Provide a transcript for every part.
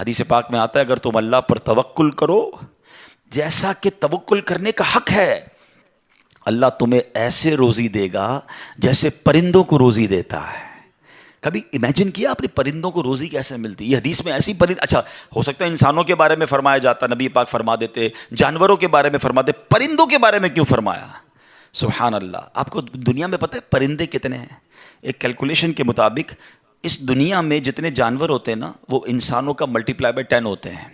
حدیث پاک میں آتا ہے اگر تم اللہ پر توکل کرو جیسا کہ توکل کرنے کا حق ہے، اللہ تمہیں ایسے روزی دے گا جیسے پرندوں کو روزی دیتا ہے۔ کبھی امیجن کیا آپ نے پرندوں کو روزی کیسے ملتی؟ یہ حدیث میں ایسی اچھا ہو سکتا ہے انسانوں کے بارے میں فرمایا جاتا، نبی پاک فرما دیتے، جانوروں کے بارے میں فرماتے، پرندوں کے بارے میں کیوں فرمایا؟ سبحان اللہ۔ آپ کو دنیا میں پتہ ہے پرندے کتنے ہیں؟ ایک کیلکولیشن کے مطابق اس دنیا میں جتنے جانور ہوتے ہیں نا وہ انسانوں کا ملٹیپلائی بائی 10 ہوتے ہیں،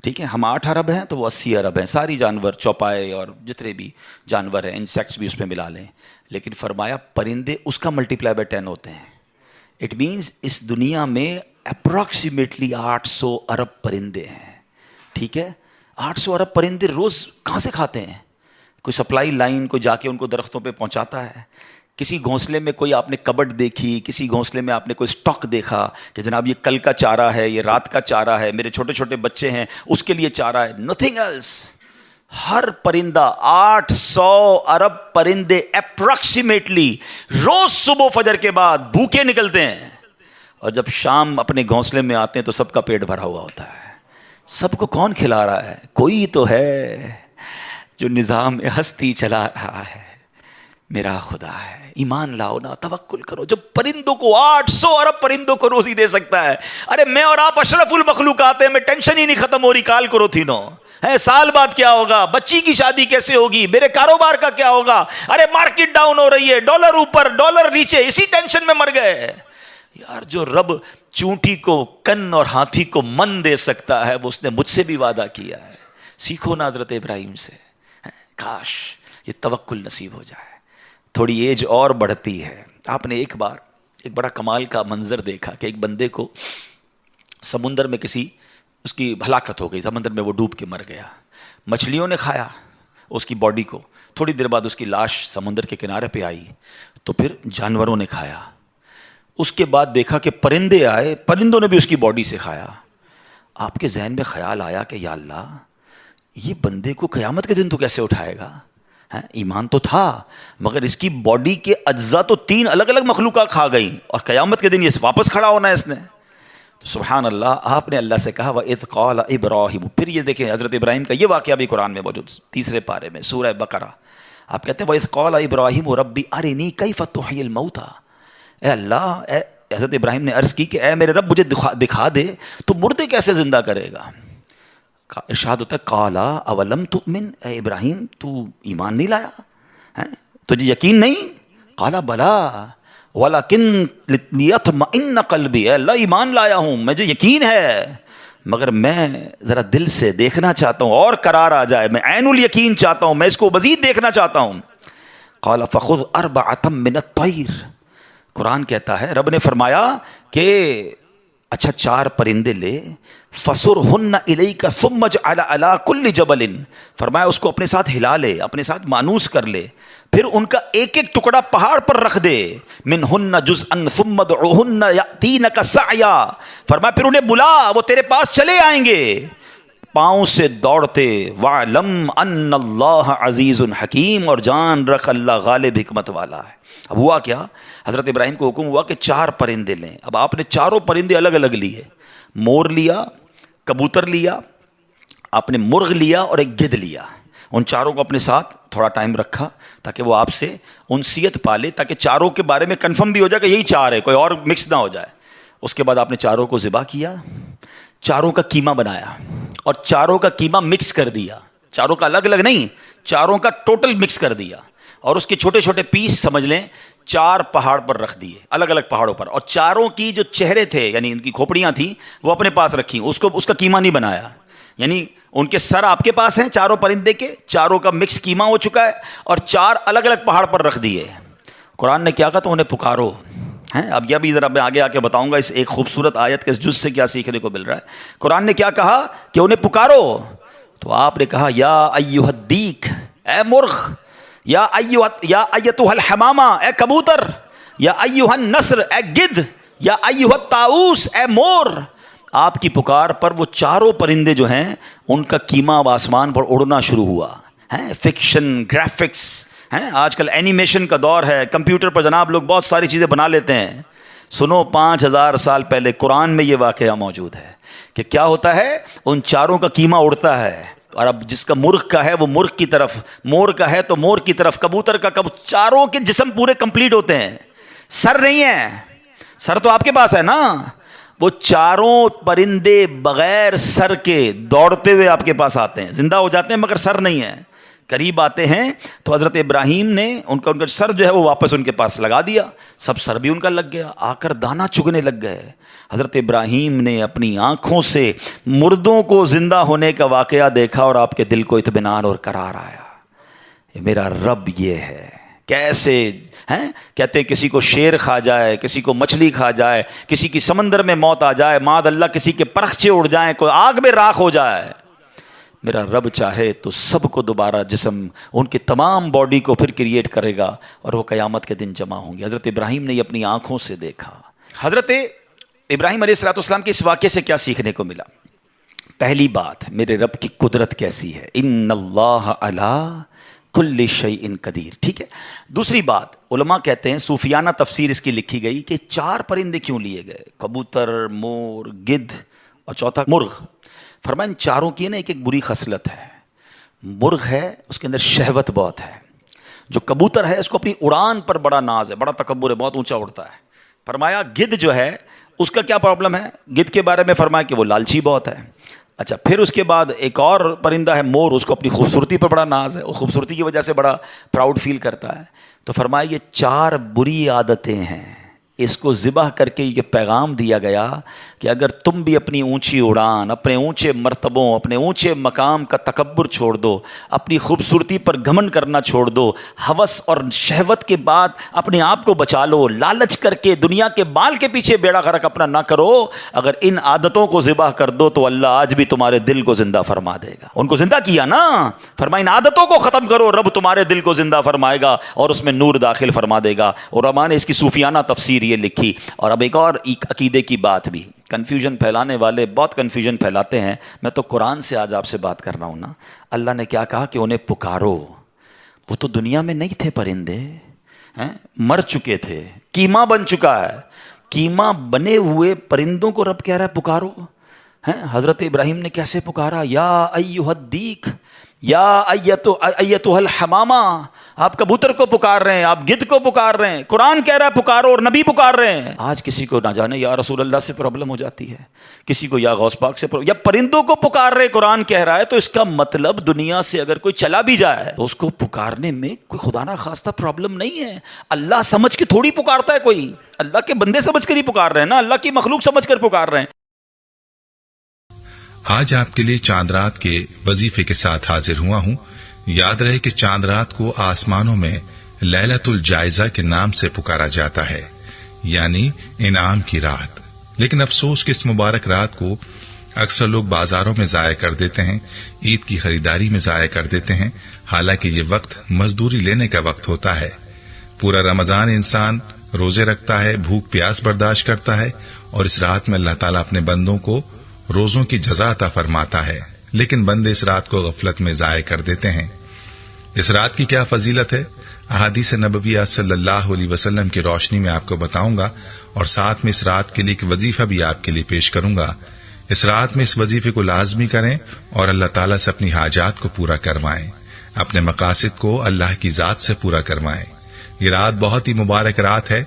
ٹھیک ہے؟ ہم 8 ارب ہیں تو وہ 80 ارب ہیں، ساری جانور، چوپائے اور جتنے بھی جانور ہیں، انسیکٹس بھی اس میں ملا لیں، لیکن فرمایا پرندے اس کا ملٹیپلائی بائی 10 ہوتے ہیں۔ اٹ مینس اس دنیا میں اپروکسیمیٹلی 800 ارب پرندے ہیں، ٹھیک ہے؟ 800 ارب پرندے روز کہاں سے کھاتے ہیں؟ کوئی سپلائی لائن کو جا کے ان کو درختوں پہ پہنچاتا ہے؟ کسی گھونسلے میں کوئی آپ نے کبڈ دیکھی، کسی گھونسلے میں آپ نے کوئی سٹاک دیکھا کہ جناب یہ کل کا چارہ ہے، یہ رات کا چارہ ہے، میرے چھوٹے چھوٹے بچے ہیں اس کے لیے چارہ ہے؟ Nothing else. ہر پرندہ 800 ارب پرندے اپروکسیمیٹلی روز صبح فجر کے بعد بھوکے نکلتے ہیں، اور جب شام اپنے گھونسلے میں آتے ہیں تو سب کا پیٹ بھرا ہوا ہوتا ہے۔ سب کو کون کھلا رہا ہے؟ کوئی تو ہے جو نظام ہستی چلا رہا ہے، میرا خدا ہے۔ ایمان لاؤ نا، توکل کرو۔ جب پرندوں کو 800 ارب پرندوں کو روزی دے سکتا ہے، ارے میں اور آپ اشرف المخلوقات ہیں، میں ٹینشن ہی نہیں ختم ہو رہی کال کرو تھی نو ہے، سال بعد کیا ہوگا، بچی کی شادی کیسے ہوگی، میرے کاروبار کا کیا ہوگا، ارے مارکیٹ ڈاؤن ہو رہی ہے، ڈالر اوپر ڈالر نیچے، اسی ٹینشن میں مر گئے۔ یار جو رب چونٹی کو کن اور ہاتھی کو من دے سکتا ہے وہ اس نے مجھ سے بھی وعدہ کیا ہے۔ سیکھو نا حضرت ابراہیم سے، کاش یہ توکل نصیب ہو جائے۔ تھوڑی ایج اور بڑھتی ہے، آپ نے ایک بار ایک بڑا کمال کا منظر دیکھا کہ ایک بندے کو سمندر میں اس کی ہلاکت ہو گئی، سمندر میں وہ ڈوب کے مر گیا، مچھلیوں نے کھایا اس کی باڈی کو، تھوڑی دیر بعد اس کی لاش سمندر کے کنارے پہ آئی، تو پھر جانوروں نے کھایا، اس کے بعد دیکھا کہ پرندے آئے، پرندوں نے بھی اس کی باڈی سے کھایا۔ آپ کے ذہن میں خیال آیا کہ یا اللہ یہ بندے کو قیامت کے دن تو کیسے اٹھائے گا؟ ایمان تو تھا مگر اس کی باڈی کے اجزاء تو 3 الگ الگ مخلوقات کھا گئیں، اور قیامت کے دن یہ واپس کھڑا ہونا ہے اس نے۔ تو سبحان اللہ، آپ نے اللہ سے کہا وَإِذْ قَالَ إِبْرَاهِيمُ۔ پھر یہ دیکھیں حضرت ابراہیم کا یہ واقعہ بھی قرآن میں موجود، 3 پارے میں سورہ بقرہ۔ آپ کہتے ہیں وَإِذْ قَالَ إِبْرَاهِيمُ رَبِّ أَرِنِي كَيْفَ تُحْيِي الْمَوْتَى۔ اے اللہ، حضرت ابراہیم نے عرض کی کہ اے میرے رب مجھے دکھا دے تو مردے کیسے زندہ کرے گا؟ ارشاد ہوتا ہے قَالَ أَوَلَمْ تُؤْمِنْ، اے ابراہیم تو ایمان نہیں لایا، تجھے یقین نہیں؟ قَالَ بَلَىٰ وَلَكِنْ لِيَطْمَئِنَّ قَلْبِي، اے اللہ ایمان لایا ہوں، مجھے یقین ہے مگر میں ذرا دل سے دیکھنا چاہتا ہوں اور قرار آ جائے، میں عین الیقین چاہتا ہوں، میں اس کو مزید دیکھنا چاہتا ہوں۔ قَالَ فَخُذْ أَرْبَعَةً مِّنَ الطَّيْرِ، قرآن کہتا ہے رب نے فرمایا کہ اچھا 4 پرندے لے، فَصُرْهُنَّ إِلَيْكَ ثُمَّ اجْعَلْ عَلَىٰ كُلِّ جَبَلٍ، فرمایا اس کو اپنے ساتھ ہلا لے، اپنے ساتھ مانوس کر لے، پھر ان کا ایک ایک ٹکڑا پہاڑ پر رکھ دے، مِنْهُنَّ جُزْءًا ثُمَّ ادْعُهُنَّ يَأْتِينَكَ سَعْيًا، فرمایا پھر انہیں بلا، وہ تیرے پاس چلے آئیں گے پاؤں سے دوڑتے، وَاعْلَمْ أَنَّ اللَّهَ عَزِيزٌ حَكِيمٌ، اور جان رکھ اللہ غالب حکمت والا ہے۔ اب ہوا کیا، حضرت ابراہیم کو حکم ہوا کہ 4 پرندے لیں۔ اب آپ نے 4 پرندے الگ الگ لیے، مور لیا، کبوتر لیا، آپ نے مرغ لیا اور ایک گدھ لیا۔ ان 4 کو اپنے ساتھ تھوڑا ٹائم رکھا تاکہ وہ آپ سے انسیت پالے، تاکہ 4 کے بارے میں کنفرم بھی ہو جائے کہ یہی 4 ہے، کوئی اور مکس نہ ہو جائے۔ اس کے بعد آپ نے 4 کو ذبح کیا، 4 کا قیمہ بنایا اور 4 کا قیمہ مکس کر دیا، 4 کا الگ الگ نہیں، 4 کا ٹوٹل مکس کر دیا، اور اس کے چھوٹے چھوٹے پیس سمجھ لیں 4 پہاڑ پر رکھ دیے، الگ الگ پہاڑوں پر، اور 4 کی جو چہرے تھے یعنی ان کی کھوپڑیاں تھیں وہ اپنے پاس رکھی، اس کا قیمہ نہیں بنایا، یعنی ان کے سر آپ کے پاس ہیں 4 پرندے کے، 4 کا مکس قیمہ ہو چکا ہے، اور 4 الگ الگ پہاڑ پر رکھ دیے۔ قرآن نے کیا کہا تو انہیں پکارو ہیں۔ اب یہ بھی ذرا میں آگے آ کے بتاؤں گا اس ایک خوبصورت آیت کے اس جز سے کیا سیکھنے کو مل رہا ہے۔ قرآن نے کیا کہا کہ انہیں پکارو، تو آپ نے کہا یا ایھا الدیک، اے مرغ، یا ایتھا الحمامہ، اے کبوتر، یا ایھا النسر، اے گدھ، یا ایھا الطاؤس، اے مور۔ آپ کی پکار پر وہ 4 پرندے جو ہیں ان کا قیمہ اب آسمان پر اڑنا شروع ہوا ہے۔ فکشن، گرافکس ہیں، آج کل اینیمیشن کا دور ہے، کمپیوٹر پر جناب لوگ بہت ساری چیزیں بنا لیتے ہیں۔ سنو 5000 سال پہلے قرآن میں یہ واقعہ موجود ہے کہ کیا ہوتا ہے، ان چاروں کا کیما اڑتا ہے، اور اب جس کا مرغ کا ہے وہ مرغ کی طرف، مور کا ہے تو مور کی طرف، کبوتر کا چاروں کے جسم پورے کمپلیٹ ہوتے ہیں، سر نہیں ہے، سر تو آپ کے پاس ہے نا، وہ چاروں پرندے بغیر سر کے دوڑتے ہوئے آپ کے پاس آتے ہیں، زندہ ہو جاتے ہیں مگر سر نہیں ہے، قریب آتے ہیں تو حضرت ابراہیم نے ان کا سر جو ہے وہ واپس ان کے پاس لگا دیا، سب سر بھی ان کا لگ گیا، آ کر دانا چگنے لگ گئے۔ حضرت ابراہیم نے اپنی آنکھوں سے مردوں کو زندہ ہونے کا واقعہ دیکھا اور آپ کے دل کو اطمینان اور قرار آیا، یہ میرا رب یہ ہے۔ کیسے ہیں کہتے ہیں کسی کو شیر کھا جائے، کسی کو مچھلی کھا جائے، کسی کی سمندر میں موت آ جائے، معاذ اللہ کسی کے پرخچے اڑ جائیں، کوئی آگ میں راکھ ہو جائے، میرا رب چاہے تو سب کو دوبارہ جسم ان کی تمام باڈی کو پھر کریٹ کرے گا اور وہ قیامت کے دن جمع ہوں گے۔ حضرت ابراہیم نے یہ اپنی آنکھوں سے دیکھا۔ حضرت ابراہیم علیہ السلام کے اس واقعے سے کیا سیکھنے کو ملا؟ پہلی بات، میرے رب کی قدرت کیسی ہے، ان اللہ علی کل شیء قدیر، ٹھیک ہے۔ دوسری بات، علماء کہتے ہیں صوفیانہ تفسیر اس کی لکھی گئی کہ 4 پرندے کیوں لیے گئے، کبوتر، مور، گدھ اور چوتھا مرغ۔ فرمایا ان چاروں کی نا ایک بری خصلت ہے، مرغ ہے اس کے اندر شہوت بہت ہے، جو کبوتر ہے اس کو اپنی اڑان پر بڑا ناز ہے، بڑا تکبر ہے، بہت اونچا اڑتا ہے۔ فرمایا گدھ جو ہے اس کا کیا پرابلم ہے، گدھ کے بارے میں فرمایا کہ وہ لالچی بہت ہے۔ اچھا، پھر اس کے بعد ایک اور پرندہ ہے مور، اس کو اپنی خوبصورتی پر بڑا ناز ہے، وہ خوبصورتی کی وجہ سے بڑا پراؤڈ فیل کرتا ہے۔ تو فرمایا یہ 4 بری عادتیں ہیں، اس کو ذبح کر کے یہ پیغام دیا گیا کہ اگر تم بھی اپنی اونچی اڑان، اپنے اونچے مرتبوں، اپنے اونچے مقام کا تکبر چھوڑ دو، اپنی خوبصورتی پر گھمنڈ کرنا چھوڑ دو، ہوس اور شہوت کے بعد اپنے آپ کو بچا لو، لالچ کر کے دنیا کے بال کے پیچھے بیڑا غرق اپنا نہ کرو، اگر ان عادتوں کو ذبح کر دو تو اللہ آج بھی تمہارے دل کو زندہ فرما دے گا۔ ان کو زندہ کیا نا، فرمایا ان عادتوں کو ختم کرو، رب تمہارے دل کو زندہ فرمائے گا اور اس میں نور داخل فرما دے گا۔ اور علماء نے اس کی صوفیانہ تفسیر یہ لکھی۔ اور اب ایک اور عقیدے کی بات بھی، کنفیوژن پھیلانے والے بہت کنفیوژن پھیلاتے ہیں، میں تو قرآن سے آج آپ سے بات کر رہا ہوں نا۔ اللہ نے کیا کہا کہ انہیں پکارو، وہ تو دنیا میں نہیں تھے، پرندے مر چکے تھے، کیما بن چکا ہے، کیما بنے ہوئے پرندوں کو رب کہہ رہا ہے پکارو۔ حضرت ابراہیم نے کیسے پکارا، یا ایھا الدیک، یا ایتھا الحمامہ، آپ کبوتر کو پکار رہے ہیں، آپ گدھ کو پکار رہے ہیں، قرآن کہہ رہا ہے پکارو اور نبی پکار رہے ہیں۔ آج کسی کو نہ جانے یا رسول اللہ سے پرابلم ہو جاتی ہے، کسی کو یا غوث پاک سے یا پرندوں کو پکار رہے، قرآن کہہ رہا ہے، تو اس کا مطلب دنیا سے اگر کوئی چلا بھی جائے تو اس کو پکارنے میں کوئی خدا نہ خواستہ پرابلم نہیں ہے۔ اللہ سمجھ کے تھوڑی پکارتا ہے کوئی، اللہ کے بندے سمجھ کر ہی پکار رہے ہیں نا، اللہ کی مخلوق سمجھ کر پکار رہے ہیں۔ آج آپ کے لیے چاند رات کے وظیفے کے ساتھ حاضر ہوا ہوں۔ یاد رہے کہ چاند رات کو آسمانوں میں لیلۃ الجائزہ کے نام سے پکارا جاتا ہے، یعنی انعام کی رات۔ لیکن افسوس کہ اس مبارک رات کو اکثر لوگ بازاروں میں ضائع کر دیتے ہیں، عید کی خریداری میں ضائع کر دیتے ہیں، حالانکہ یہ وقت مزدوری لینے کا وقت ہوتا ہے۔ پورا رمضان انسان روزے رکھتا ہے، بھوک پیاس برداشت کرتا ہے، اور اس رات میں اللہ تعالیٰ اپنے بندوں کو روزوں کی جزا عطا فرماتا ہے، لیکن بندے اس رات کو غفلت میں ضائع کر دیتے ہیں۔ اس رات کی کیا فضیلت ہے، احادیث نبویہ صلی اللہ علیہ وسلم کی روشنی میں آپ کو بتاؤں گا، اور ساتھ میں اس رات کے لیے ایک وظیفہ بھی آپ کے لیے پیش کروں گا۔ اس رات میں اس وظیفے کو لازمی کریں اور اللہ تعالیٰ سے اپنی حاجات کو پورا کروائیں، اپنے مقاصد کو اللہ کی ذات سے پورا کروائیں۔ یہ رات بہت ہی مبارک رات ہے،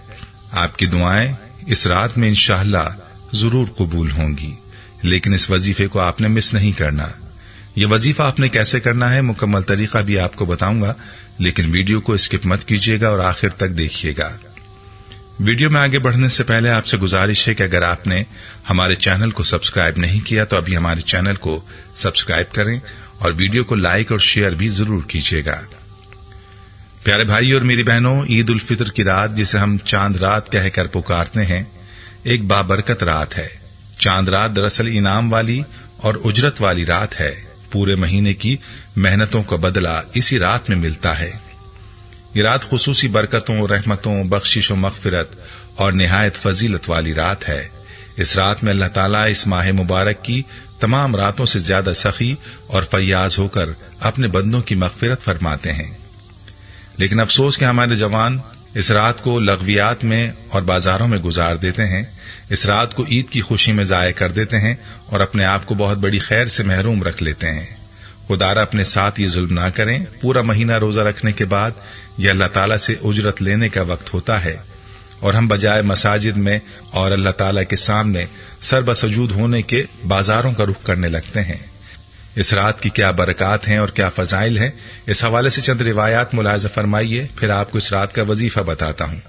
آپ کی دعائیں اس رات میں انشاءاللہ ضرور قبول ہوں گی، لیکن اس وظیفے کو آپ نے مس نہیں کرنا۔ یہ وظیفہ آپ نے کیسے کرنا ہے، مکمل طریقہ بھی آپ کو بتاؤں گا، لیکن ویڈیو کو اسکپ مت کیجیے گا اور آخر تک دیکھیے گا۔ ویڈیو میں آگے بڑھنے سے پہلے آپ سے گزارش ہے کہ اگر آپ نے ہمارے چینل کو سبسکرائب نہیں کیا تو ابھی ہمارے چینل کو سبسکرائب کریں اور ویڈیو کو لائک اور شیئر بھی ضرور کیجیے گا۔ پیارے بھائی اور میری بہنوں، عید الفطر کی رات جسے ہم چاند رات کہہ کر پکارتے ہیں، ایک بابرکت رات ہے۔ چاند رات دراصل انعام والی اور اجرت والی رات ہے، پورے مہینے کی محنتوں کا بدلہ اسی رات میں ملتا ہے۔ یہ رات خصوصی برکتوں، رحمتوں، بخشش و مغفرت اور نہایت فضیلت والی رات ہے۔ اس رات میں اللہ تعالیٰ اس ماہ مبارک کی تمام راتوں سے زیادہ سخی اور فیاض ہو کر اپنے بندوں کی مغفرت فرماتے ہیں۔ لیکن افسوس کہ ہمارے جوان اس رات کو لغویات میں اور بازاروں میں گزار دیتے ہیں، اس رات کو عید کی خوشی میں ضائع کر دیتے ہیں اور اپنے آپ کو بہت بڑی خیر سے محروم رکھ لیتے ہیں۔ خدارا اپنے ساتھ یہ ظلم نہ کریں، پورا مہینہ روزہ رکھنے کے بعد یہ اللہ تعالیٰ سے اجرت لینے کا وقت ہوتا ہے، اور ہم بجائے مساجد میں اور اللہ تعالیٰ کے سامنے سر بسجود ہونے کے بازاروں کا رخ کرنے لگتے ہیں۔ اس رات کی کیا برکات ہیں اور کیا فضائل ہیں، اس حوالے سے چند روایات ملاحظہ فرمائیے، پھر آپ کو اس رات کا وظیفہ بتاتا ہوں۔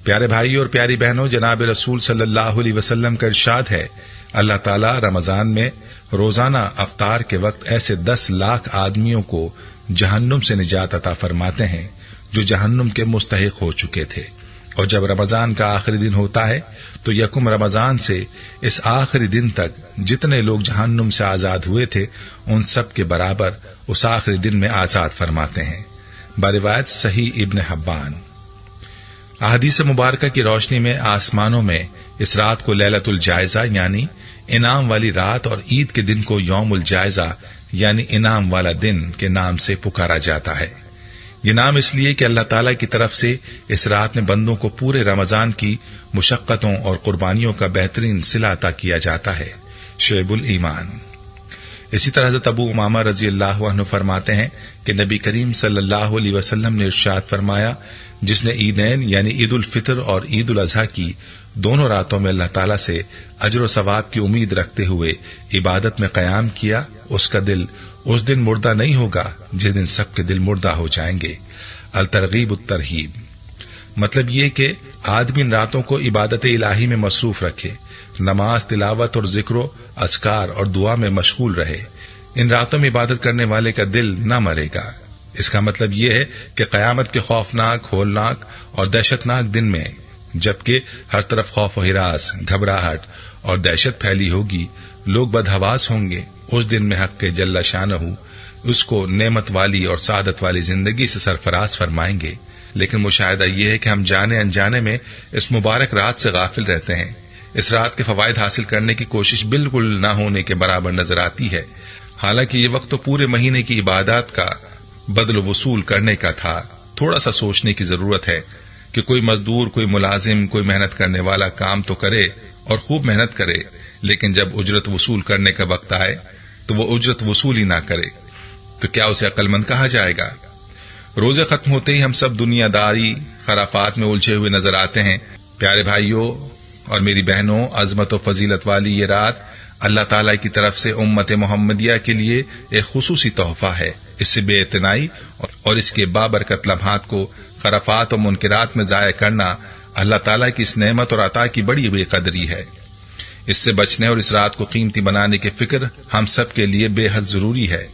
پیارے بھائیوں اور پیاری بہنوں، جناب رسول صلی اللہ علیہ وسلم کا ارشاد ہے، اللہ تعالیٰ رمضان میں روزانہ افطار کے وقت ایسے 10 لاکھ آدمیوں کو جہنم سے نجات عطا فرماتے ہیں جو جہنم کے مستحق ہو چکے تھے، اور جب رمضان کا آخری دن ہوتا ہے تو یکم رمضان سے اس آخری دن تک جتنے لوگ جہنم سے آزاد ہوئے تھے ان سب کے برابر اس آخری دن میں آزاد فرماتے ہیں۔ بروایت صحیح ابن حبان۔ احادیث مبارکہ کی روشنی میں آسمانوں میں اس رات کو لیلۃ الجائزہ یعنی انعام والی رات اور عید کے دن کو یوم الجائزہ یعنی انعام والا دن کے نام سے پکارا جاتا ہے۔ یہ نام اس لیے کہ اللہ تعالیٰ کی طرف سے اس رات میں بندوں کو پورے رمضان کی مشقتوں اور قربانیوں کا بہترین صلہ عطا کیا جاتا ہے۔ شعب الایمان۔ اسی طرح حضرت ابو امامہ رضی اللہ عنہ فرماتے ہیں کہ نبی کریم صلی اللہ علیہ وسلم نے ارشاد فرمایا، جس نے عیدین یعنی عید الفطر اور عید الاضحیٰ کی دونوں راتوں میں اللہ تعالیٰ سے اجر و ثواب کی امید رکھتے ہوئے عبادت میں قیام کیا، اس کا دل اس دن مردہ نہیں ہوگا جس دن سب کے دل مردہ ہو جائیں گے۔ الترغیب الترہیب۔ مطلب یہ کہ آدمی ان راتوں کو عبادت الہی میں مصروف رکھے، نماز، تلاوت اور ذکر و اذکار اور دعا میں مشغول رہے۔ ان راتوں میں عبادت کرنے والے کا دل نہ مرے گا۔ اس کا مطلب یہ ہے کہ قیامت کے خوفناک، ہولناک اور دہشتناک دن میں جبکہ ہر طرف خوف و ہراس، گھبراہٹ اور دہشت پھیلی ہوگی، لوگ بدحواس ہوں گے، اس دن میں حق کے جل شانہ اس کو نعمت والی اور سعادت والی زندگی سے سرفراز فرمائیں گے۔ لیکن مشاہدہ یہ ہے کہ ہم جانے انجانے میں اس مبارک رات سے غافل رہتے ہیں۔ اس رات کے فوائد حاصل کرنے کی کوشش بالکل نہ ہونے کے برابر نظر آتی ہے، حالانکہ یہ وقت تو پورے مہینے کی عبادات کا بدل و وصول کرنے کا تھا۔ تھوڑا سا سوچنے کی ضرورت ہے کہ کوئی مزدور، کوئی ملازم، کوئی محنت کرنے والا کام تو کرے اور خوب محنت کرے، لیکن جب اجرت وصول کرنے کا وقت آئے تو وہ اجرت وصول ہی نہ کرے، تو کیا اسے عقل مند کہا جائے گا؟ روزے ختم ہوتے ہی ہم سب دنیا داری خرافات میں الجھے ہوئے نظر آتے ہیں۔ پیارے بھائیوں اور میری بہنوں، عظمت و فضیلت والی یہ رات اللہ تعالیٰ کی طرف سے امت محمدیہ کے لیے ایک خصوصی تحفہ ہے۔ اس سے بے اعتنائی اور اس کے بابرکت لمحات کو خرافات و منکرات میں ضائع کرنا اللہ تعالیٰ کی اس نعمت اور عطا کی بڑی بے قدری ہے۔ اس سے بچنے اور اس رات کو قیمتی بنانے کی فکر ہم سب کے لیے بے حد ضروری ہے۔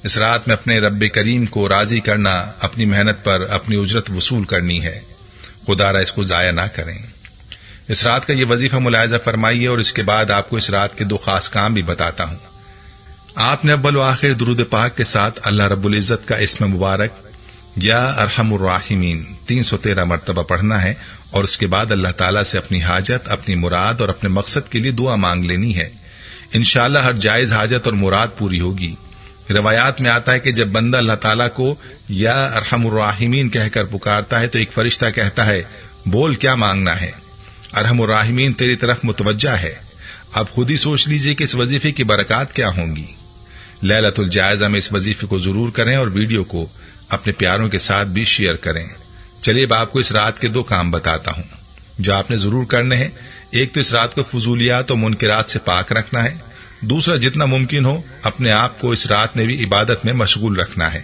اس رات میں اپنے رب کریم کو راضی کرنا، اپنی محنت پر اپنی اجرت وصول کرنی ہے۔ خدا را اس کو ضائع نہ کریں۔ اس رات کا یہ وظیفہ ملاحظہ فرمائیے، اور اس کے بعد آپ کو اس رات کے 2 خاص کام بھی بتاتا ہوں۔ آپ نے اول و آخر درود پاک کے ساتھ اللہ رب العزت کا اسم مبارک یا ارحم الراحمین 313 مرتبہ پڑھنا ہے، اور اس کے بعد اللہ تعالیٰ سے اپنی حاجت، اپنی مراد اور اپنے مقصد کے لیے دعا مانگ لینی ہے۔ انشاءاللہ ہر جائز حاجت اور مراد پوری ہوگی۔ روایات میں آتا ہے کہ جب بندہ اللہ تعالیٰ کو یا ارحم الراحمین کہہ کر پکارتا ہے تو ایک فرشتہ کہتا ہے، بول کیا مانگنا ہے، ارحم الراحمین تیری طرف متوجہ ہے۔ اب خود ہی سوچ لیجئے کہ اس وظیفے کی برکات کیا ہوں گی۔ لیلۃ الجائزہ میں اس وظیفے کو ضرور کریں اور ویڈیو کو اپنے پیاروں کے ساتھ بھی شیئر کریں۔ چلیے اب آپ کو اس رات کے 2 کام بتاتا ہوں جو آپ نے ضرور کرنے ہیں۔ ایک تو اس رات کو فضولیات و منکرات سے پاک رکھنا ہے، دوسرا جتنا ممکن ہو اپنے آپ کو اس رات میں بھی عبادت میں مشغول رکھنا ہے۔